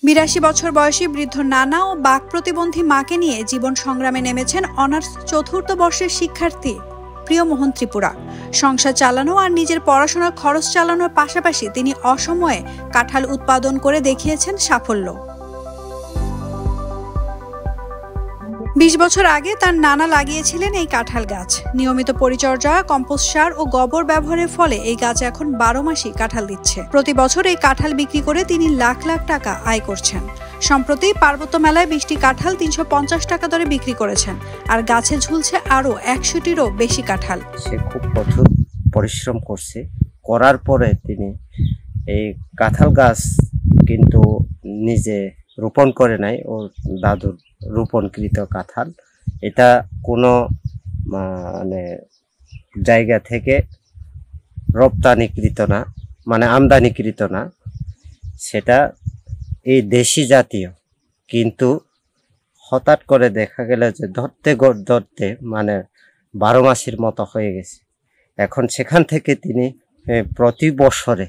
৮২ বছর বয়সী বৃদ্ধ নানা ও বাক প্রতিবন্ধী মাকে নিয়ে জীবন সংগ্রামে নেমেছেন অনার্স চতুর্থ বর্ষের শিক্ষার্থী প্রিয়মোহন ত্রিপুরা। সংসার চালানো আর নিজের পড়াশোনার খরচ চালানোর পাশাপাশি তিনি অসময়ে কাঁঠাল উৎপাদন করে দেখিয়েছেন সাফল্য। ২০ বছর আগে তার নানা লাগিয়েছিলেন এই কাঁঠাল গাছ। নিয়মিত পরিচর্যা, কম্পোস্ট সার ও গোবর ব্যবহারের ফলে এই গাছ এখন ১২ মাসই কাঁঠাল দিচ্ছে। প্রতি বছর এই কাঁঠাল বিক্রি করে তিনি লাখ লাখ টাকা আয় করছেন। সম্প্রতি পার্বত্য মেলায় ২০টি কাঁঠাল ৩৫০ টাকা দরে বিক্রি করেছেন, আর গাছে ঝুলছে আরও ১০০টিরও বেশি কাঁঠাল। সে খুব কঠোর পরিশ্রম করছে, করার পরে তিনি এই কাঁঠাল গাছ কিন্তু নিজে রোপণ করে নাই, ওর দাদুর রোপণকৃত কাঁঠাল। এটা কোনো মানে জায়গা থেকে রপ্তানিকৃত না, মানে আমদানিকৃত না, সেটা এই দেশি জাতীয়। কিন্তু হঠাৎ করে দেখা গেল যে ধরতে মানে ১২ মাসের মতো হয়ে গেছে। এখন সেখান থেকে তিনি প্রতি বছরে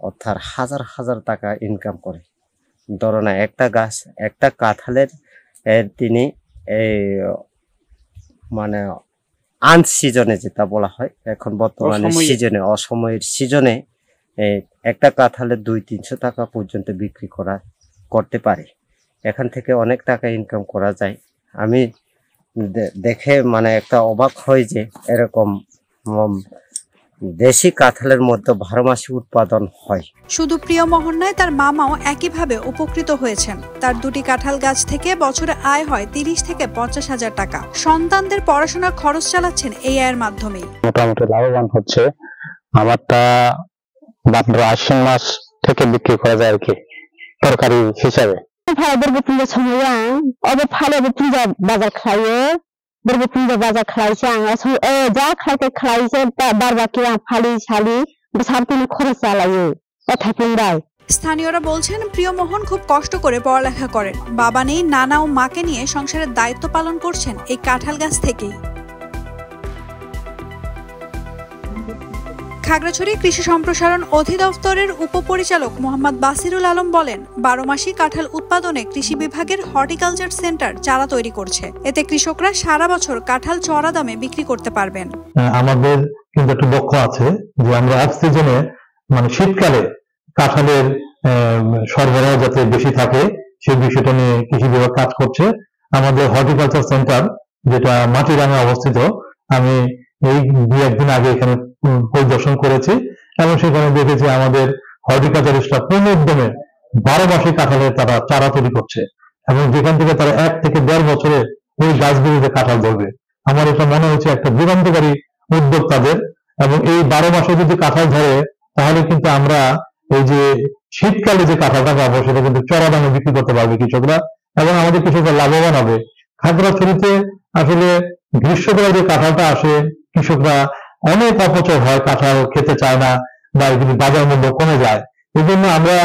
অর্থাৎ হাজার হাজার টাকা ইনকাম করে। ধরো না, একটা কাঁঠালের তিনি এই মানে আনসিজনে যেটা বলা হয়, এখন বর্তমানে সিজনে, অসময়ের সিজনে একটা কাঁঠালের ২০০-৩০০ টাকা পর্যন্ত বিক্রি করতে পারে। এখান থেকে অনেক টাকা ইনকাম করা যায়। আমি দেখে মানে একটা অবাক হই যে এরকম দেশি কাঁঠালের মধ্যে ১২ মাসে উৎপাদন হয়। শুধু প্রিয়মোহন নয়, তার মামাও একইভাবে উপকৃত হয়েছেন। তার ২টি কাঁঠাল গাছ থেকে বছরে আয় হয় ৩০ থেকে ৫০ হাজার টাকা। সন্তানদের পড়াশোনার খরচ চালাচ্ছেন এই আয়ের মাধ্যমেই। মোটামুটি লাভবান হচ্ছে। আমারটা মাত্র আশ্বিন মাস থেকে বিক্রি করা যায় আর কি, তরকারি হিসাবে। বাজার খাইয়ে বাজার খাইছে যা খাইতে খাইছে বারবাকি ফালি ছালি সারতিনি খরচ চালাইয়ে। স্থানীয়রা বলছেন প্রিয়মোহন খুব কষ্ট করে পড়ালেখা করেন। বাবা নেই, নানা ও মাকে নিয়ে সংসারের দায়িত্ব পালন করছেন এই কাঁঠাল গাছ থেকেই। খাগড়াছড়ি কৃষি সম্প্রসারণ অধিদপ্তরের উপপরিচালক মোহাম্মদ বাসিরুল আলম বলেন, ১২ মাসই কাঁঠাল উৎপাদনে কৃষি বিভাগের হর্টিকালচার সেন্টার চারা তৈরি করছে। এতে কৃষকরা সারা বছর কাঁঠাল চড়া দামে বিক্রি করতে পারবেন। আমাদের কিন্তু একটা লক্ষ্য আছে যে আমরা এক সিজনে মানে শীতকালে কাঁঠালের সরবরাহ যাতে বেশি থাকে, সেই বিষয়টা নিয়ে কৃষি বিভাগ কাজ করছে। আমাদের হর্টিকালচার সেন্টার, যেটা মাটিরাঙ্গা অবস্থিত, আমি এই ২-১ দিন আগে এখানে পরিদর্শন করেছি এবং সেখানে দেখেছি আমাদের হর্টিকালচারিস্টরা পূর্ণ উদ্যমে ১২ মাসে কাঁঠালের তারা চারা তৈরি করছে এবং যেখান থেকে তারা ১ থেকে ১.৫ বছরে ওই গাছগুলিতে কাঁঠাল ধরবে। আমার এটা মনে হচ্ছে একটা যুগান্তকারী উদ্যোগ তাদের, এবং এই ১২ মাসে যদি কাঁঠাল ধরে তাহলে কিন্তু আমরা এই যে শীতকালে যে কাঁঠালটা পাবো সেটা কিন্তু চড়া দামে বিক্রি করতে পারবে কৃষকরা, এবং আমাদের কৃষকরা লাভবান হবে। খাগড়াছড়িতে আসলে গ্রীষ্মকালে যে কাঁঠালটা আসে, কৃষকরা অনেক অপচয় হয়, কাঁঠাল খেতে চায় না বা এগুলি বাজার মূল্য কমে যায়। এই জন্য আমরা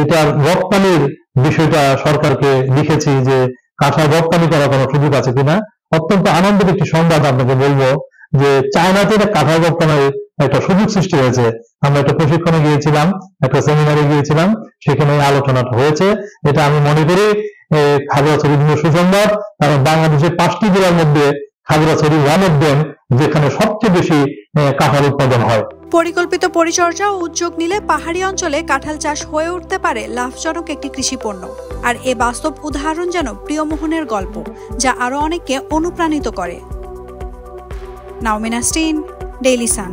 এটার রপ্তানির বিষয়টা সরকারকে লিখেছি যে কাঁঠাল রপ্তানি করার কোনো সুযোগ আছে কিনা। অত্যন্ত আনন্দের একটি সংবাদ আপনাকে বলবো যে চায়নাতে কাঁঠাল রপ্তানির একটা সুযোগ সৃষ্টি হয়েছে। আমরা একটা প্রশিক্ষণে গিয়েছিলাম, একটা সেমিনারে গিয়েছিলাম, সেখানে আলোচনাটা হয়েছে। এটা আমি মনে করি খাগড়াছড়ির জন্য সুসংবাদ, কারণ বাংলাদেশের ৫টি জেলার মধ্যে খাগড়াছড়ি ওয়ান অফ দেম, যেখানে সবচেয়ে বেশি কাঁঠাল উৎপাদন হয়। পরিকল্পিত পরিচর্যা ও উদ্যোগ নিলে পাহাড়ি অঞ্চলে কাঁঠাল চাষ হয়ে উঠতে পারে লাভজনক একটি কৃষি পণ্য। আর এ বাস্তব উদাহরণ যেন প্রিয়মোহনের গল্প, যা আরো অনেককে অনুপ্রাণিত করে। নাওমিন নাসরিন, ডেইলি সান।